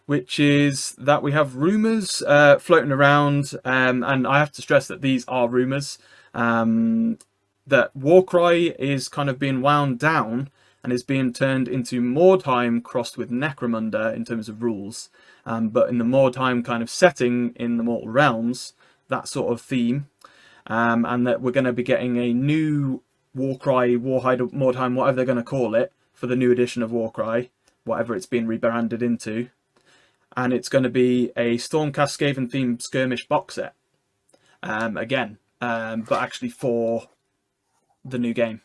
which is that we have rumours floating around, and I have to stress that these are rumours, that Warcry is kind of being wound down and is being turned into Mordheim crossed with Necromunda in terms of rules. But in the Mordheim kind of setting in the Mortal Realms, that sort of theme, and that we're going to be getting a new Warcry, Warhide, Mordheim, whatever they're going to call it, for the new edition of Warcry, whatever it's been rebranded into. And it's going to be a Stormcast Skaven themed skirmish box set, again, but actually for the new game.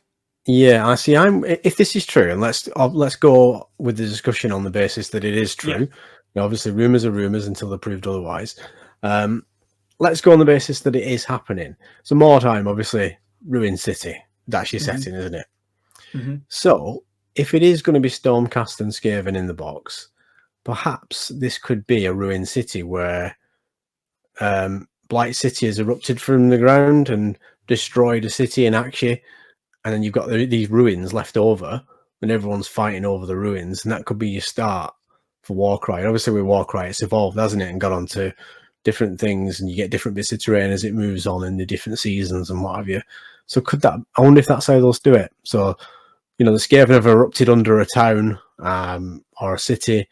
Yeah, I see. If this is true, and let's go with the discussion on the basis that it is true. Yeah. Now, obviously, rumors are rumors until they're proved otherwise. Let's go on the basis that it is happening. So, Mordheim, obviously, Ruin City. That's your setting, isn't it? Mm-hmm. So, if it is going to be Stormcast and Skaven in the box, perhaps this could be a Ruin City where Blight City has erupted from the ground and destroyed a city in Akshi, and then you've got these ruins left over, and everyone's fighting over the ruins, and that could be your start for Warcry. And obviously, with Warcry, it's evolved, hasn't it, and got onto different things, and you get different bits of terrain as it moves on in the different seasons and what have you. So could that? I wonder if that's how they'll do it. So, the Skaven have erupted under a town or a city.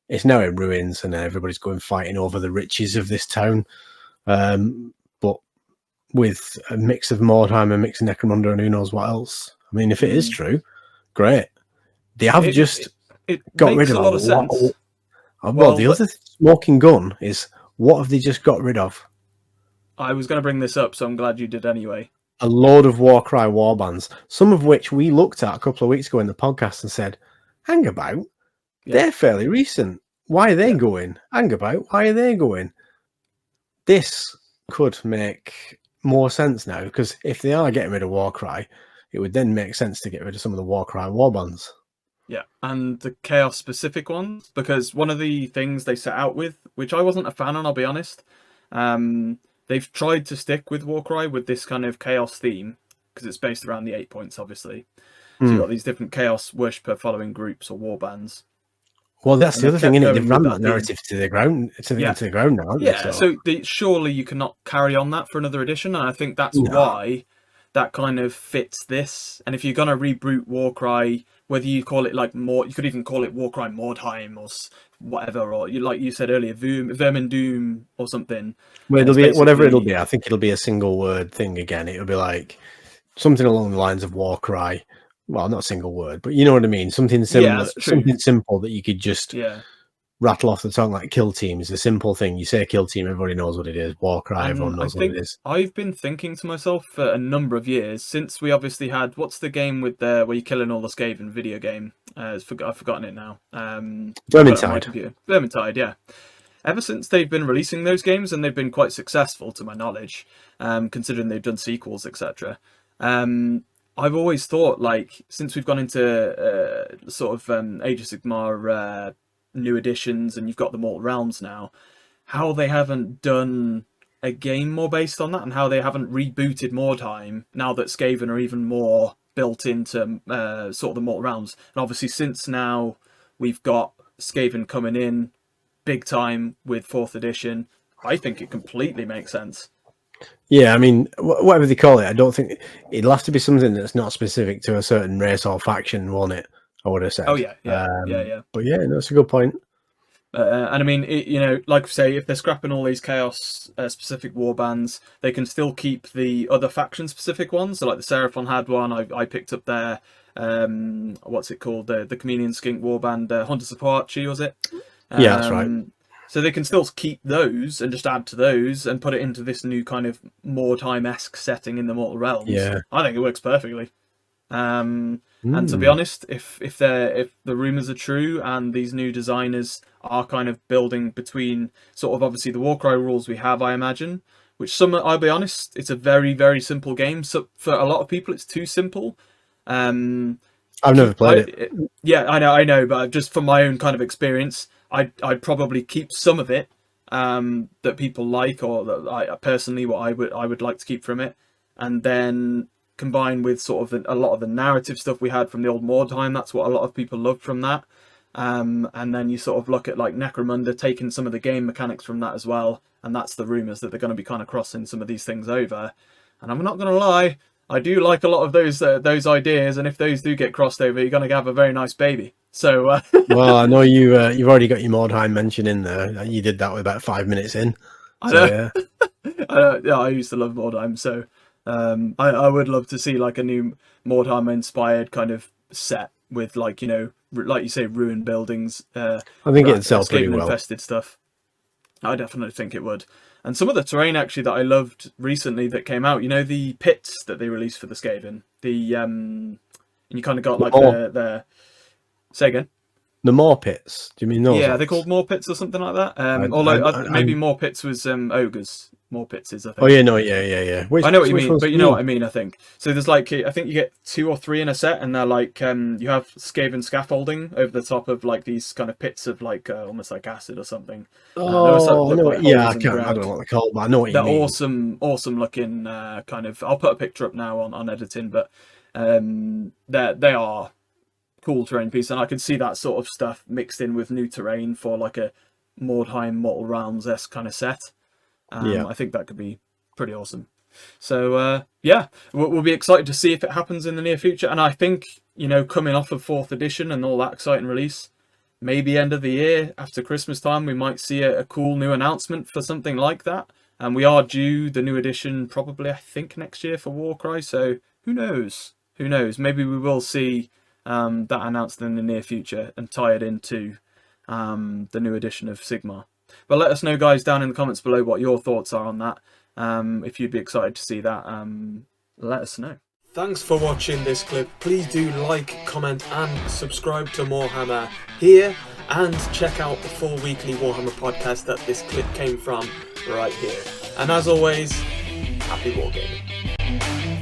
It's now in ruins, and everybody's going fighting over the riches of this town. But with a mix of Mordheim, a mix of Necromunda, and who knows what else. I mean, if it is true, great. They have it got rid of a lot of sense. Well, the other smoking gun is, what have they just got rid of? I was going to bring this up, so I'm glad you did anyway. A load of Warcry warbands, some of which we looked at a couple of weeks ago in the podcast and said, hang about, they're fairly recent. Why are they going? Hang about, why are they going? This could make more sense now, because if they are getting rid of Warcry, it would then make sense to get rid of some of the Warcry warbands. Yeah, and the Chaos specific ones, because one of the things they set out with, which I wasn't a fan on, I'll be honest, they've tried to stick with Warcry with this kind of Chaos theme, because it's based around the 8 points, obviously. So you've got these different Chaos worshipper following groups or warbands. Well, that's the other thing, isn't it? They've run that narrative to the ground, into the ground now, haven't they? So surely you cannot carry on that for another edition, and I think that's why that kind of fits this. And if you're going to reboot Warcry, whether you call it you could even call it Warcry Mordheim or whatever, or like you said earlier, Vermin Doom or something. Well, it'll be whatever it'll be. I think it'll be a single word thing again. It'll be like something along the lines of Warcry. Well, not a single word, but you know what I mean. Something similar, something simple that you could just rattle off the tongue, like Kill Team is a simple thing. You say Kill Team, everybody knows what it is. Warcry, everyone knows what it is. I've been thinking to myself for a number of years, since we obviously had, what's the game with where you're killing all the Skaven video game? I've forgotten it now. Vermintide. Vermintide, yeah. Ever since they've been releasing those games, and they've been quite successful to my knowledge, considering they've done sequels, etc. I've always thought, since we've gone into Age of Sigmar new editions, and you've got the Mortal Realms now, how they haven't done a game more based on that, and how they haven't rebooted Mordheim now that Skaven are even more built into the Mortal Realms. And obviously, since now we've got Skaven coming in big time with 4th edition, I think it completely makes sense. Yeah, I mean, whatever they call it, I don't think it'll have to be something that's not specific to a certain race or faction, won't it? I would have said. Oh yeah. But yeah, that's a good point. And I mean, like I say, if they're scrapping all these Chaos specific warbands, they can still keep the other faction specific ones. So like the Seraphon had one. I picked up their what's it called? The Chameleon Skink warband, Hunters of Archie, was it? Yeah, that's right. So they can still keep those and just add to those and put it into this new kind of Mordheim-esque setting in the Mortal Realms. Yeah, I think it works perfectly. And to be honest, if the rumors are true and these new designers are kind of building between sort of obviously the Warcry rules we have, I imagine, which I'll be honest, it's a very, very simple game. So for a lot of people, it's too simple. I've never played it. Yeah, I know, but just from my own kind of experience, I'd probably keep some of it that people like, or that I personally what I would like to keep from it, and then combine with sort of a lot of the narrative stuff we had from the old Mordheim. That's what a lot of people loved from that. and then you sort of look at like Necromunda taking some of the game mechanics from that as well, and that's the rumours that they're going to be kind of crossing some of these things over. And I'm not going to lie, I do like a lot of those ideas, and if those do get crossed over, you're going to have a very nice baby. So, well, I know you've already got your Mordheim mention in there. You did that with about 5 minutes in. I know. Yeah. I used to love Mordheim, so I would love to see like a new Mordheim-inspired kind of set with like, you know, like you say, ruined buildings. I think it'd sell pretty well. Infested stuff. I definitely think it would. And some of the terrain actually that I loved recently that came out, you know, the pits that they released for the Skaven. And you kind of got like the say again. The Moor Pits. Do you mean those? Yeah, they're called Moor Pits or something like that. Maybe Moor Pits was ogres. Moor Pits is, I think. Oh yeah, no, yeah. I know what you mean, but you know what I mean, I think. So there's like, I think you get 2 or 3 in a set, and they're like, you have Skaven scaffolding over the top of like these kind of pits of like almost like acid or something. Oh, I don't know what they're called, but I know what you mean. They're awesome looking kind of. I'll put a picture up now on editing, but they are cool terrain piece, and I can see that sort of stuff mixed in with new terrain for like a Mordheim Mortal Realms-esque kind of set. I think that could be pretty awesome. So yeah, we'll be excited to see if it happens in the near future. And I think, you know, coming off of 4th edition and all that exciting release, maybe end of the year after Christmas time, we might see a cool new announcement for something like that. And we are due the new edition probably, I think, next year for Warcry. So who knows? Maybe we will see that announced in the near future and tie it into the new edition of Sigmar. But let us know, guys, down in the comments below what your thoughts are on that. If you'd be excited to see that, let us know. Thanks for watching this clip. Please do like, comment and subscribe to Morehammer here, and check out the full weekly Warhammer podcast that this clip came from right here. And as always, happy wargaming.